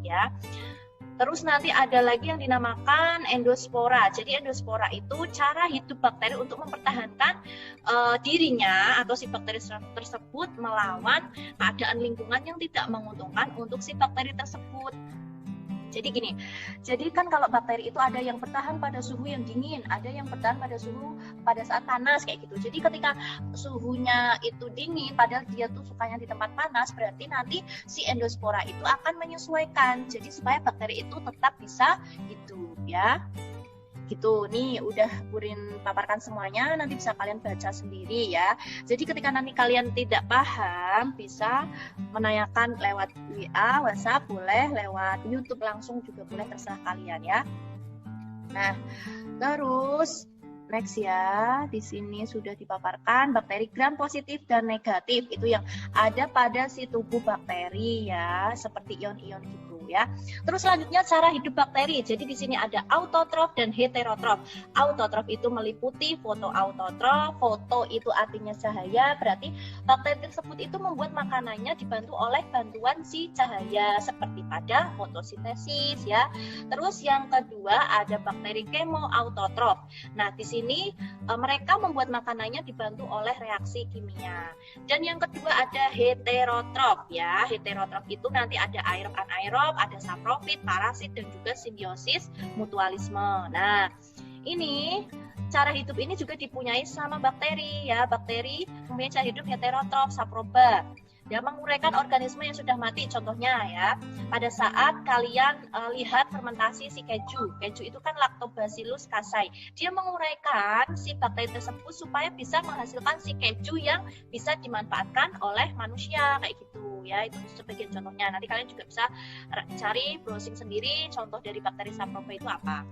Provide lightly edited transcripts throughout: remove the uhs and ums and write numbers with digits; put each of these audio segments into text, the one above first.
ya. Terus nanti ada lagi yang dinamakan endospora. Jadi endospora itu cara hidup bakteri untuk mempertahankan dirinya atau si bakteri tersebut melawan keadaan lingkungan yang tidak menguntungkan untuk si bakteri tersebut. Jadi gini, jadi kan kalau bakteri itu ada yang bertahan pada suhu yang dingin, ada yang bertahan pada suhu pada saat panas kayak gitu. Jadi ketika suhunya itu dingin, padahal dia tuh sukanya di tempat panas, berarti nanti si endospora itu akan menyesuaikan. Jadi supaya bakteri itu tetap bisa hidup ya. Gitu, nih udah Burin paparkan semuanya, nanti bisa kalian baca sendiri ya. Jadi ketika nanti kalian tidak paham, bisa menanyakan lewat WA, WhatsApp, boleh lewat YouTube langsung juga boleh, terserah kalian ya. Nah, terus next ya, di sini sudah dipaparkan bakteri gram positif dan negatif itu yang ada pada si tubuh bakteri ya, seperti ion-ion gitu ya. Terus selanjutnya cara hidup bakteri. Jadi di sini ada autotrof dan heterotrof. Autotrof itu meliputi fotoautotrof. Foto itu artinya cahaya, berarti bakteri tersebut itu membuat makanannya dibantu oleh bantuan si cahaya seperti pada fotosintesis ya. Terus yang kedua ada bakteri kemoautotrof. Nah, di sini mereka membuat makanannya dibantu oleh reaksi kimia. Dan yang kedua ada heterotrof ya. Heterotrof itu nanti ada aerob, anaerob, ada saprofit, parasit, dan juga simbiosis mutualisme. Nah, ini cara hidup ini juga dipunyai sama bakteri ya. Bakteri mempunyai cara hidup heterotrof, saproba. Dia menguraikan organisme yang sudah mati. Contohnya ya, pada saat kalian lihat fermentasi si keju. Keju itu kan Lactobacillus casei. Dia menguraikan si bakteri tersebut supaya bisa menghasilkan si keju yang bisa dimanfaatkan oleh manusia kayak gitu ya. Itu sebagian contohnya. Nanti kalian juga bisa cari browsing sendiri contoh dari bakteri saproba itu apa.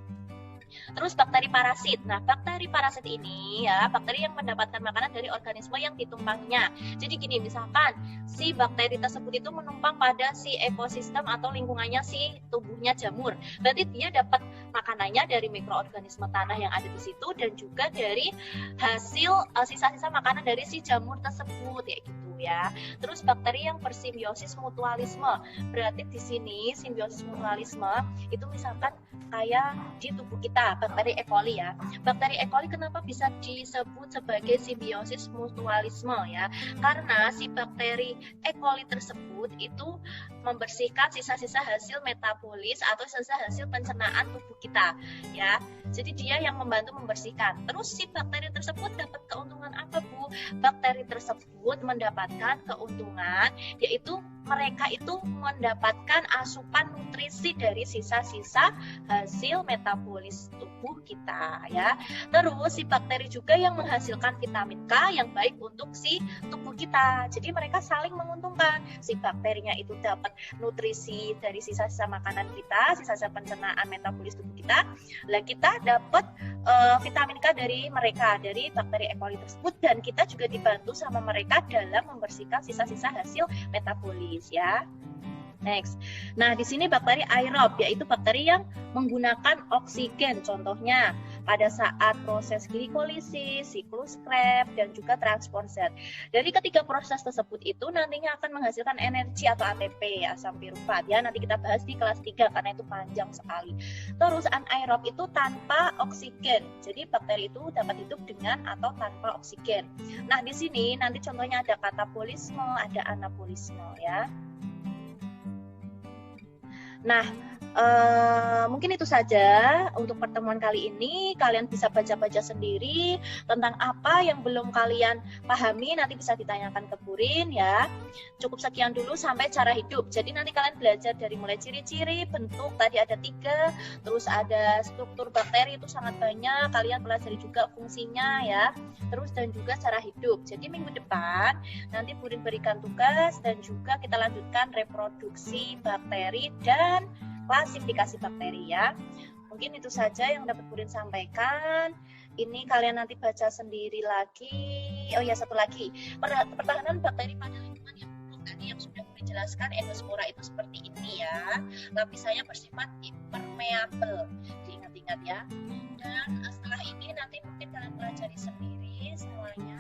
Terus bakteri parasit. Nah, bakteri parasit ini ya, bakteri yang mendapatkan makanan dari organisme yang ditumpanginya. Jadi gini, misalkan si bakteri tersebut itu menumpang pada si ekosistem atau lingkungannya si tubuhnya jamur. Berarti dia dapat makanannya dari mikroorganisme tanah yang ada di situ dan juga dari hasil sisa-sisa makanan dari si jamur tersebut ya gitu ya. Terus bakteri yang bersimbiosis mutualisme. Berarti di sini simbiosis mutualisme itu misalkan kayak di tubuh kita, bakteri E. coli ya. Bakteri E. coli kenapa bisa disebut sebagai simbiosis mutualisme ya? Karena si bakteri E. coli tersebut itu membersihkan sisa-sisa hasil metabolis atau sisa hasil pencernaan tubuh kita ya. Jadi dia yang membantu membersihkan. Terus si bakteri tersebut dapat keuntungan apa, Bu? Bakteri tersebut mendapatkan keuntungan yaitu mereka itu mendapatkan asupan nutrisi dari sisa-sisa hasil metabolis tubuh kita ya. Terus si bakteri juga yang menghasilkan vitamin K yang baik untuk si tubuh kita. Jadi mereka saling menguntungkan. Si bakterinya itu dapat nutrisi dari sisa-sisa makanan kita, sisa-sisa pencernaan metabolis tubuh kita. Lah kita dapat vitamin K dari mereka, dari bakteri E. coli tersebut, dan kita juga dibantu sama mereka dalam membersihkan sisa-sisa hasil metabolis ya. Next. Nah, di sini bakteri aerob, yaitu bakteri yang menggunakan oksigen. Contohnya pada saat proses glikolisis, siklus Krebs, dan juga transport zat. Dari ketiga proses tersebut itu nantinya akan menghasilkan energi atau ATP, asam pirufat ya. Nanti kita bahas di kelas 3 karena itu panjang sekali. Terus anaerob itu tanpa oksigen. Jadi bakteri itu dapat hidup dengan atau tanpa oksigen. Nah, di sini nanti contohnya ada katabolisme, ada anabolisme ya. Nah, mungkin itu saja untuk pertemuan kali ini. Kalian bisa baca-baca sendiri tentang apa yang belum kalian pahami, nanti bisa ditanyakan ke Burin ya. Cukup sekian dulu sampai cara hidup. Jadi nanti kalian belajar dari mulai ciri-ciri, bentuk, tadi ada 3, terus ada struktur bakteri itu sangat banyak, kalian pelajari juga fungsinya ya, terus dan juga cara hidup. Jadi minggu depan nanti Burin berikan tugas dan juga kita lanjutkan reproduksi bakteri dan klasifikasi bakteri ya. Mungkin itu saja yang dapat Burin sampaikan. Ini kalian nanti baca sendiri lagi. Oh ya, satu lagi. Pertahanan bakteri pada lingkungan yang buruk tadi yang sudah Burin jelaskan, endospora itu seperti ini ya. Lapisannya bersifat impermeable. Diingat-ingat ya. Dan setelah ini nanti mungkin kalian pelajari sendiri semuanya.